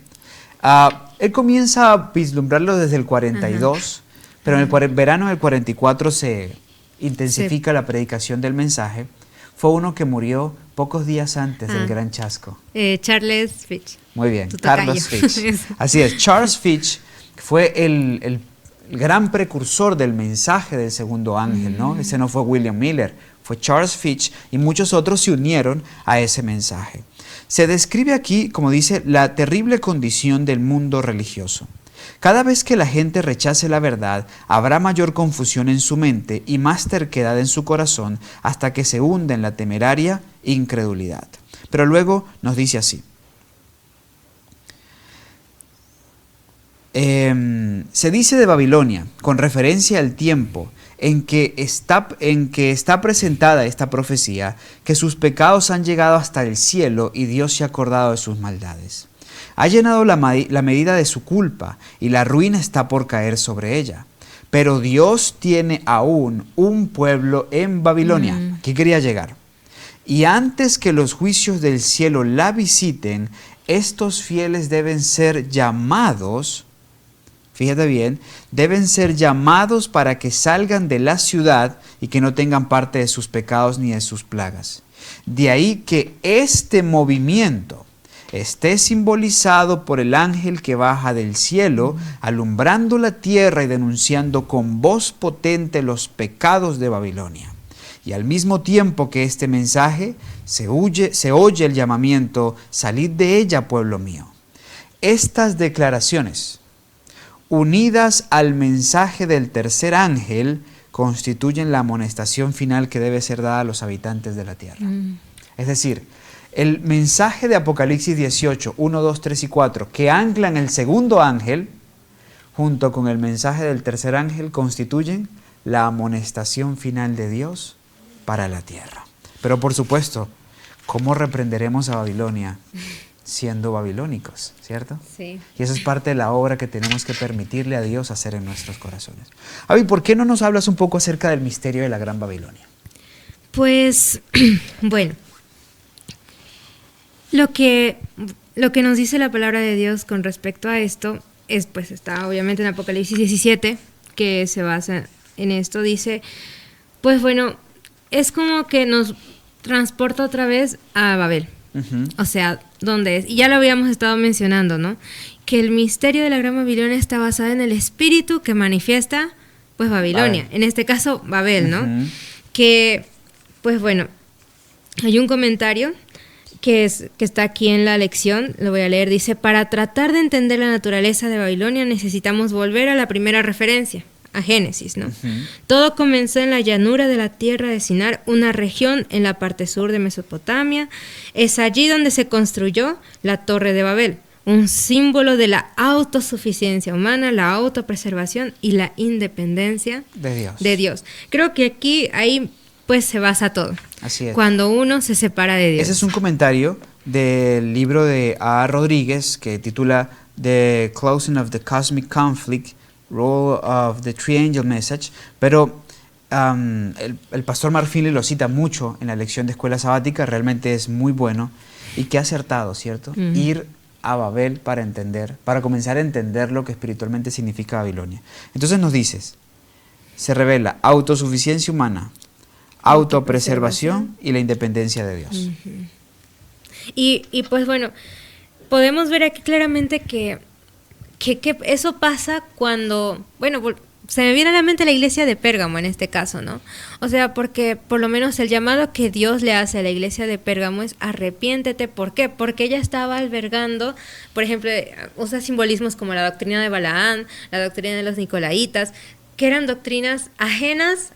Él comienza a vislumbrarlo desde el 42, pero en el verano del 44 se intensifica la predicación del mensaje. Fue uno que murió pocos días antes del gran chasco.
Charles Fitch.
Muy bien, Carlos Fitch. Así es, Charles Fitch fue el gran precursor del mensaje del segundo ángel, ¿no? Ese no fue William Miller, fue Charles Fitch, y muchos otros se unieron a ese mensaje. Se describe aquí, como dice, la terrible condición del mundo religioso. Cada vez que la gente rechace la verdad, habrá mayor confusión en su mente y más terquedad en su corazón hasta que se hunda en la temeraria incredulidad. Pero luego nos dice así. Se dice de Babilonia, con referencia al tiempo en que está presentada esta profecía, que sus pecados han llegado hasta el cielo y Dios se ha acordado de sus maldades. Ha llenado la medida de su culpa y la ruina está por caer sobre ella. Pero Dios tiene aún un pueblo en Babilonia. Aquí quería llegar. Y antes que los juicios del cielo la visiten, estos fieles deben ser llamados, fíjate bien, deben ser llamados para que salgan de la ciudad y que no tengan parte de sus pecados ni de sus plagas. De ahí que este movimiento esté simbolizado por el ángel que baja del cielo, alumbrando la tierra y denunciando con voz potente los pecados de Babilonia. Y al mismo tiempo que este mensaje se oye el llamamiento, salid de ella, pueblo mío. Estas declaraciones, unidas al mensaje del tercer ángel, constituyen la amonestación final que debe ser dada a los habitantes de la tierra. Es decir, el mensaje de Apocalipsis 18, 1, 2, 3 y 4, que anclan el segundo ángel, junto con el mensaje del tercer ángel, constituyen la amonestación final de Dios para la tierra. Pero por supuesto, ¿cómo reprenderemos a Babilonia siendo babilónicos, cierto?
Sí.
Y eso es parte de la obra que tenemos que permitirle a Dios hacer en nuestros corazones. Avi, ¿por qué no nos hablas un poco acerca del misterio de la Gran Babilonia?
Pues, bueno, lo que nos dice la palabra de Dios con respecto a esto es, pues, está obviamente en Apocalipsis 17, que se basa en esto. Dice, pues bueno, es como que nos transporta otra vez a Babel. O sea, ¿dónde es? Y ya lo habíamos estado mencionando, ¿no? Que el misterio de la Gran Babilonia está basado en el espíritu que manifiesta, pues, Babilonia. En este caso, Babel, ¿no? Que, pues bueno, hay un comentario que está aquí en la lección, lo voy a leer. Dice, para tratar de entender la naturaleza de Babilonia necesitamos volver a la primera referencia, a Génesis, ¿no? Todo comenzó en la llanura de la tierra de Sinar, una región en la parte sur de Mesopotamia. Es allí donde se construyó la Torre de Babel, un símbolo de la autosuficiencia humana, la autopreservación y la independencia de Dios. Creo que ahí pues se basa todo.
Así es.
Cuando uno se separa de Dios.
Ese es un comentario del libro de A. Rodríguez que titula The Closing of the Cosmic Conflict, Role of the Three-Angel Message, pero el pastor Marfili lo cita mucho en la lección de escuela sabática, realmente es muy bueno y que ha acertado, ¿cierto? Ir a Babel para comenzar a entender lo que espiritualmente significa Babilonia. Entonces nos dices, se revela autosuficiencia humana, autopreservación y la independencia de Dios.
Y pues bueno, podemos ver aquí claramente que eso pasa cuando, bueno, se me viene a la mente la iglesia de Pérgamo en este caso, ¿no? O sea, porque por lo menos el llamado que Dios le hace a la iglesia de Pérgamo es arrepiéntete. ¿Por qué? Porque ella estaba albergando, por ejemplo, usa simbolismos como la doctrina de Balaán, la doctrina de los Nicolaitas, que eran doctrinas ajenas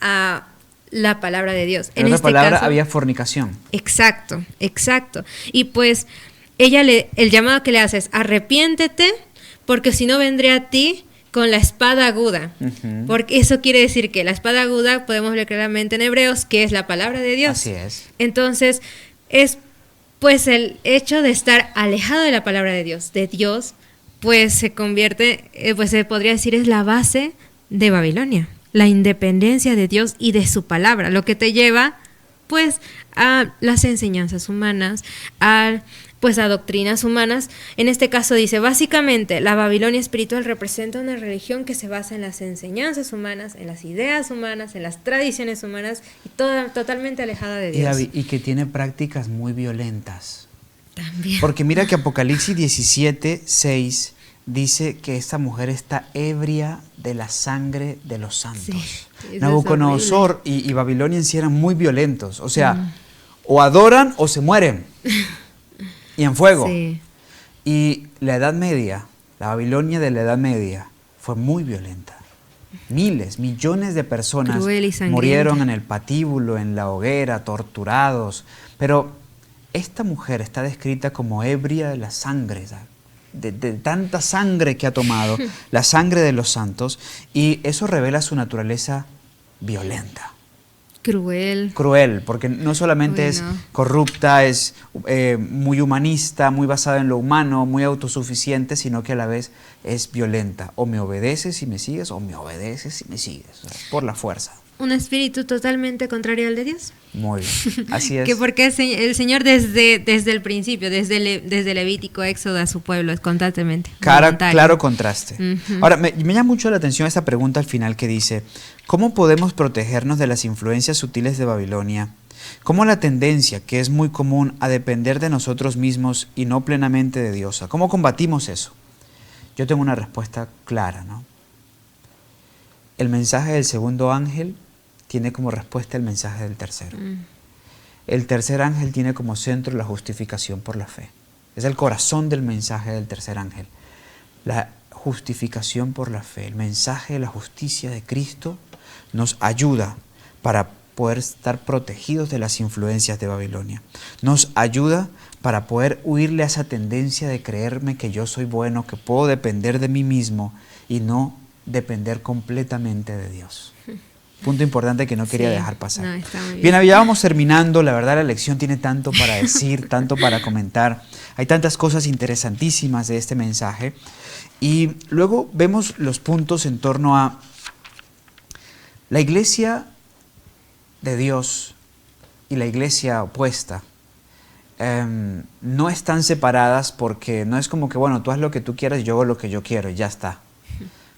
a la palabra de Dios.
En esta palabra había fornicación.
Exacto. Y pues el llamado que le hace es arrepiéntete, porque si no vendré a ti con la espada aguda.
Ujú.
Porque eso quiere decir que la espada aguda, podemos leer claramente en Hebreos, que es la palabra de Dios.
Así es.
Entonces, es pues el hecho de estar alejado de la palabra de Dios, pues se convierte, pues se podría decir es la base de Babilonia, la independencia de Dios y de su palabra, lo que te lleva pues a las enseñanzas humanas, pues a doctrinas humanas. En este caso dice, básicamente la Babilonia espiritual representa una religión que se basa en las enseñanzas humanas, en las ideas humanas, en las tradiciones humanas y totalmente alejada de Dios.
Y que tiene prácticas muy violentas.
También.
Porque mira que Apocalipsis 17:6 dice que esta mujer está ebria de la sangre de los santos.
Sí,
Nabucodonosor y Babilonia en sí eran muy violentos. O sea, o adoran o se mueren. Y en fuego.
Sí.
Y la Edad Media, la Babilonia de la Edad Media, fue muy violenta. Miles, millones de personas
Cruel y sangrienta.
murieron en el patíbulo, en la hoguera, torturados. Pero esta mujer está descrita como ebria de la sangre, ¿sabes? De tanta sangre que ha tomado, la sangre de los santos, y eso revela su naturaleza violenta. Cruel, porque no solamente es corrupta, es muy humanista, muy basada en lo humano, muy autosuficiente, sino que a la vez es violenta. O me obedeces y me sigues, o me obedeces y me sigues, o sea, por la fuerza.
Un espíritu totalmente contrario al de Dios.
Muy bien, así es.
Que porque el Señor desde el principio, desde Levítico, Éxodo a su pueblo, constantemente.
Claro contraste.
Uh-huh.
Ahora, me llama mucho la atención esta pregunta al final que dice, ¿cómo podemos protegernos de las influencias sutiles de Babilonia? ¿Cómo la tendencia, que es muy común, a depender de nosotros mismos y no plenamente de Dios? ¿Cómo combatimos eso? Yo tengo una respuesta clara, ¿no? El mensaje del segundo ángel tiene como respuesta el mensaje del tercero. El tercer ángel tiene como centro la justificación por la fe. Es el corazón del mensaje del tercer ángel. La justificación por la fe, el mensaje de la justicia de Cristo nos ayuda para poder estar protegidos de las influencias de Babilonia. Nos ayuda para poder huirle a esa tendencia de creerme que yo soy bueno, que puedo depender de mí mismo y no depender completamente de Dios. Punto importante que no quería dejar pasar.
No, está muy
bien, ya vamos terminando. La verdad, la lección tiene tanto para decir, tanto para comentar. Hay tantas cosas interesantísimas de este mensaje. Y luego vemos los puntos en torno a la iglesia de Dios y la iglesia opuesta. No están separadas porque no es como que, bueno, tú haz lo que tú quieras y yo hago lo que yo quiero y ya está.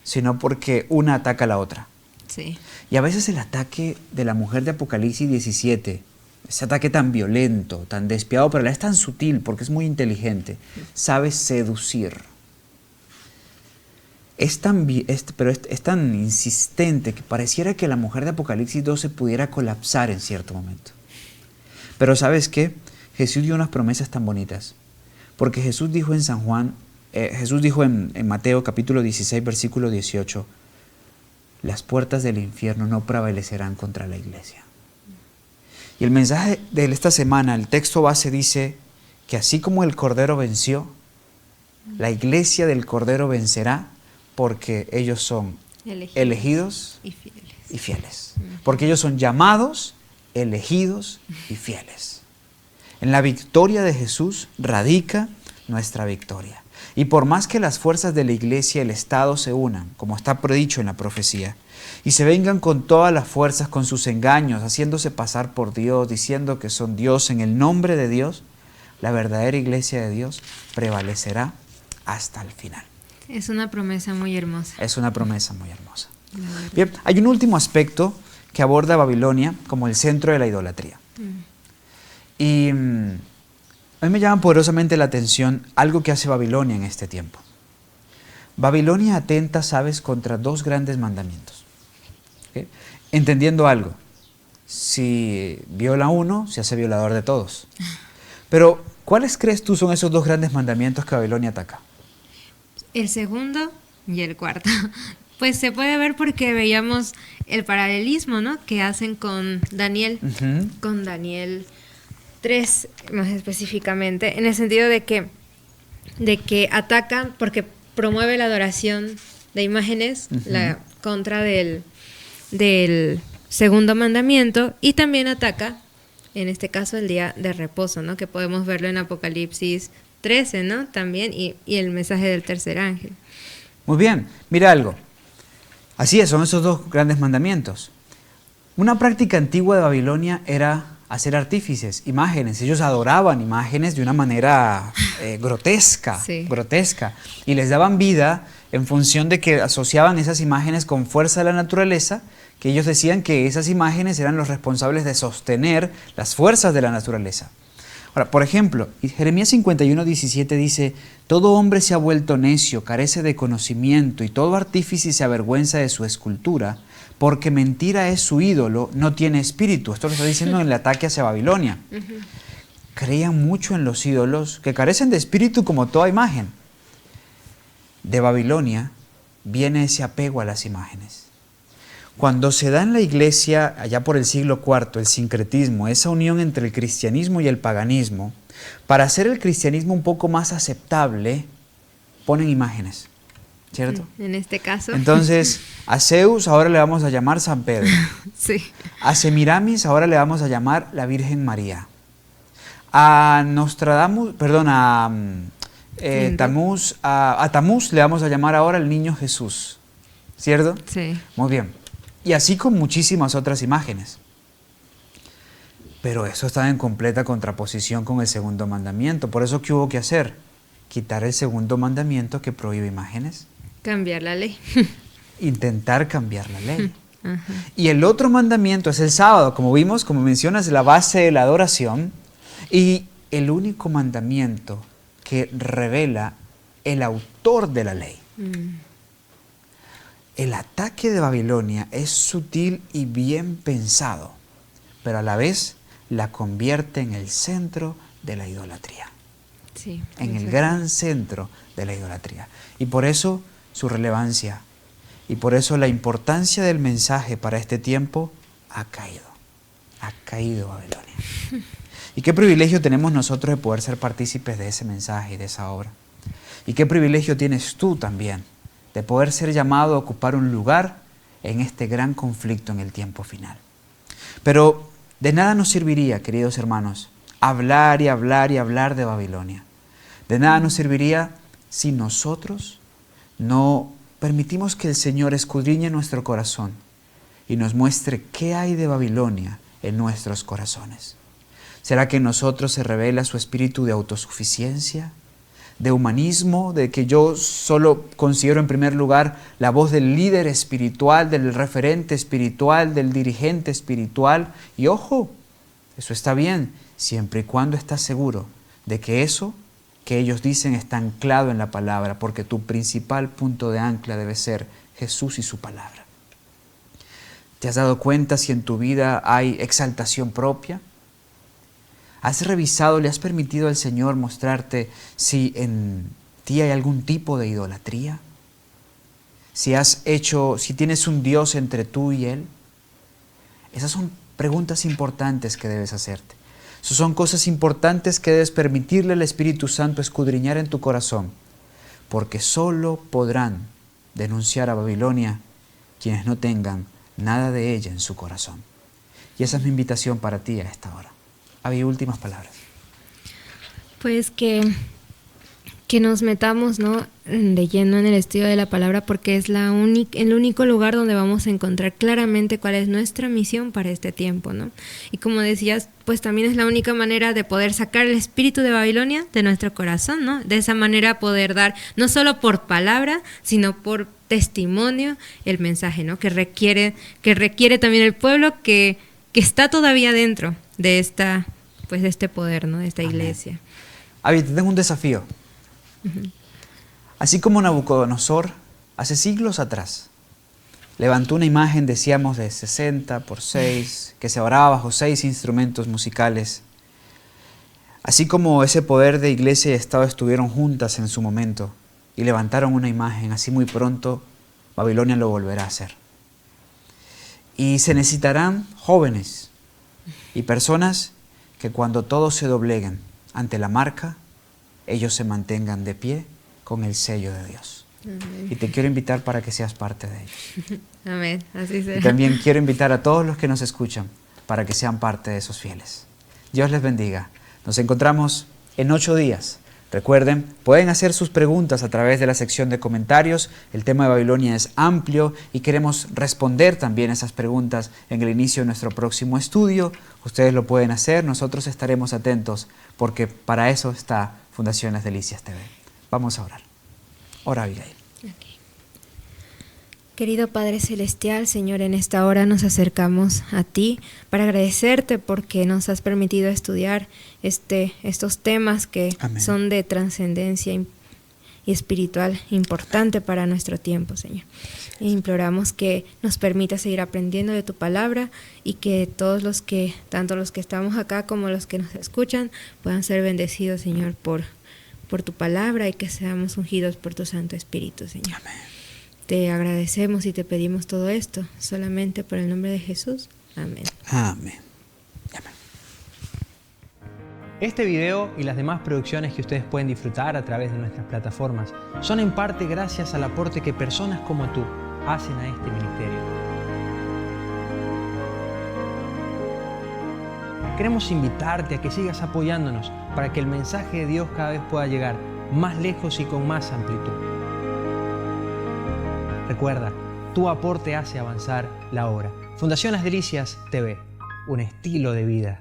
Sino porque una ataca a la otra.
Sí.
Y a veces el ataque de la mujer de Apocalipsis 17, ese ataque tan violento, tan despiadado, pero es tan sutil porque es muy inteligente, sabe seducir. Es tan insistente que pareciera que la mujer de Apocalipsis 12 pudiera colapsar en cierto momento. Pero ¿sabes qué? Jesús dio unas promesas tan bonitas. Porque Jesús dijo en San Juan, Jesús dijo en Mateo capítulo 16, versículo 18, las puertas del infierno no prevalecerán contra la iglesia. Y el mensaje de esta semana, el texto base dice que así como el Cordero venció, la iglesia del Cordero vencerá porque ellos son elegidos y fieles. Porque ellos son llamados, elegidos y fieles. En la victoria de Jesús radica nuestra victoria. Y por más que las fuerzas de la iglesia y el Estado se unan, como está predicho en la profecía, y se vengan con todas las fuerzas, con sus engaños, haciéndose pasar por Dios, diciendo que son Dios en el nombre de Dios, la verdadera iglesia de Dios prevalecerá hasta el final.
Es una promesa muy hermosa.
Es una promesa muy hermosa. Bien, hay un último aspecto que aborda Babilonia como el centro de la idolatría. Y a mí me llama poderosamente la atención algo que hace Babilonia en este tiempo. Babilonia atenta, ¿sabes?, contra dos grandes mandamientos. ¿Okay? Entendiendo algo, si viola uno, se hace violador de todos. Pero, ¿cuáles crees tú son esos dos grandes mandamientos que Babilonia ataca?
El segundo y el cuarto. Pues se puede ver porque veíamos el paralelismo, ¿no?, que hacen con Daniel, con Daniel 3 más específicamente, en el sentido de que atacan porque promueve la adoración de imágenes, la contra del segundo mandamiento, y también ataca, en este caso, el día de reposo, ¿no? Que podemos verlo en Apocalipsis 13, ¿no? También, y el mensaje del tercer ángel.
Muy bien, mira algo. Así es, son esos dos grandes mandamientos. Una práctica antigua de Babilonia era hacer artífices, imágenes. Ellos adoraban imágenes de una manera grotesca,
Sí.
grotesca. Y les daban vida en función de que asociaban esas imágenes con fuerza de la naturaleza, que ellos decían que esas imágenes eran los responsables de sostener las fuerzas de la naturaleza. Ahora, por ejemplo, Jeremías 51:17 dice: todo hombre se ha vuelto necio, carece de conocimiento, y todo artífice se avergüenza de su escultura, porque mentira es su ídolo, no tiene espíritu. Esto lo está diciendo en el ataque hacia Babilonia. Creían mucho en los ídolos, que carecen de espíritu como toda imagen. De Babilonia viene ese apego a las imágenes. Cuando se da en la iglesia, allá por el siglo IV, el sincretismo, esa unión entre el cristianismo y el paganismo, para hacer el cristianismo un poco más aceptable, ponen imágenes, ¿cierto?
En este caso.
Entonces, a Zeus ahora le vamos a llamar San Pedro.
Sí.
A Semiramis ahora le vamos a llamar la Virgen María. A Nostradamus, perdón, a Tamuz le vamos a llamar ahora el niño Jesús, ¿cierto?
Sí.
Muy bien. Y así con muchísimas otras imágenes. Pero eso está en completa contraposición con el segundo mandamiento. Por eso, ¿qué hubo que hacer? Quitar el segundo mandamiento que prohíbe imágenes.
Cambiar la ley.
Intentar cambiar la ley.
Ajá.
Y el otro mandamiento es el sábado. Como vimos, como mencionas, la base de la adoración. Y el único mandamiento que revela el autor de la ley. El ataque de Babilonia es sutil y bien pensado, pero a la vez la convierte en el centro de la idolatría.
Sí,
en el gran centro de la idolatría. Y por eso su relevancia, y por eso la importancia del mensaje para este tiempo ha caído. Ha caído Babilonia. Y qué privilegio tenemos nosotros de poder ser partícipes de ese mensaje y de esa obra. Y qué privilegio tienes tú también de poder ser llamado a ocupar un lugar en este gran conflicto en el tiempo final. Pero de nada nos serviría, queridos hermanos, hablar y hablar y hablar de Babilonia. De nada nos serviría si nosotros no permitimos que el Señor escudriñe nuestro corazón y nos muestre qué hay de Babilonia en nuestros corazones. ¿Será que en nosotros se revela su espíritu de autosuficiencia, de humanismo, de que yo solo considero en primer lugar la voz del líder espiritual, del referente espiritual, del dirigente espiritual? Y ojo, eso está bien, siempre y cuando estás seguro de que eso que ellos dicen está anclado en la palabra, porque tu principal punto de ancla debe ser Jesús y su palabra. ¿Te has dado cuenta si en tu vida hay exaltación propia? ¿Has revisado, le has permitido al Señor mostrarte si en ti hay algún tipo de idolatría? Si tienes un Dios entre tú y Él. Esas son preguntas importantes que debes hacerte. Esas son cosas importantes que debes permitirle al Espíritu Santo escudriñar en tu corazón, porque solo podrán denunciar a Babilonia quienes no tengan nada de ella en su corazón. Y esa es mi invitación para ti a esta hora. Había últimas palabras.
Pues que nos metamos, ¿no?, de lleno en el estudio de la palabra, porque es el único lugar donde vamos a encontrar claramente cuál es nuestra misión para este tiempo, ¿no? Y como decías, pues también es la única manera de poder sacar el espíritu de Babilonia de nuestro corazón, ¿no? De esa manera poder dar, no solo por palabra, sino por testimonio, el mensaje, ¿no?, que requiere también el pueblo que está todavía dentro de este poder, ¿no?, de esta iglesia.
Avi, te tengo un desafío. Así como Nabucodonosor, hace siglos atrás, levantó una imagen, decíamos, de 60 por 6, que se oraba bajo 6 instrumentos musicales. Así como ese poder de iglesia y Estado estuvieron juntas en su momento y levantaron una imagen, así muy pronto Babilonia lo volverá a hacer. Y se necesitarán jóvenes y personas que cuando todos se dobleguen ante la marca, ellos se mantengan de pie con el sello de Dios.
Amén.
Y te quiero invitar para que seas parte de ellos.
Amén, así
Y
será.
también quiero invitar a todos los que nos escuchan para que sean parte de esos fieles. Dios les bendiga. Nos encontramos en 8 días. Recuerden, pueden hacer sus preguntas a través de la sección de comentarios. El tema de Babilonia es amplio y queremos responder también esas preguntas en el inicio de nuestro próximo estudio. Ustedes lo pueden hacer, nosotros estaremos atentos porque para eso está Fundación Las Delicias TV. Vamos a orar. Ora, Abigail.
Querido Padre Celestial, Señor, en esta hora nos acercamos a ti para agradecerte porque nos has permitido estudiar estos temas que
Amén.
son de trascendencia y espiritual importante para nuestro tiempo, Señor. E imploramos que nos permitas seguir aprendiendo de tu palabra y que todos tanto los que estamos acá como los que nos escuchan, puedan ser bendecidos, Señor, por tu palabra y que seamos ungidos por tu Santo Espíritu, Señor.
Amén.
Te agradecemos y te pedimos todo esto solamente por el nombre de Jesús. Amén.
Amén. Amén.
Este video y las demás producciones que ustedes pueden disfrutar a través de nuestras plataformas son en parte gracias al aporte que personas como tú hacen a este ministerio. Queremos invitarte a que sigas apoyándonos para que el mensaje de Dios cada vez pueda llegar más lejos y con más amplitud. Recuerda, tu aporte hace avanzar la obra. Fundación Las Delicias TV, un estilo de vida.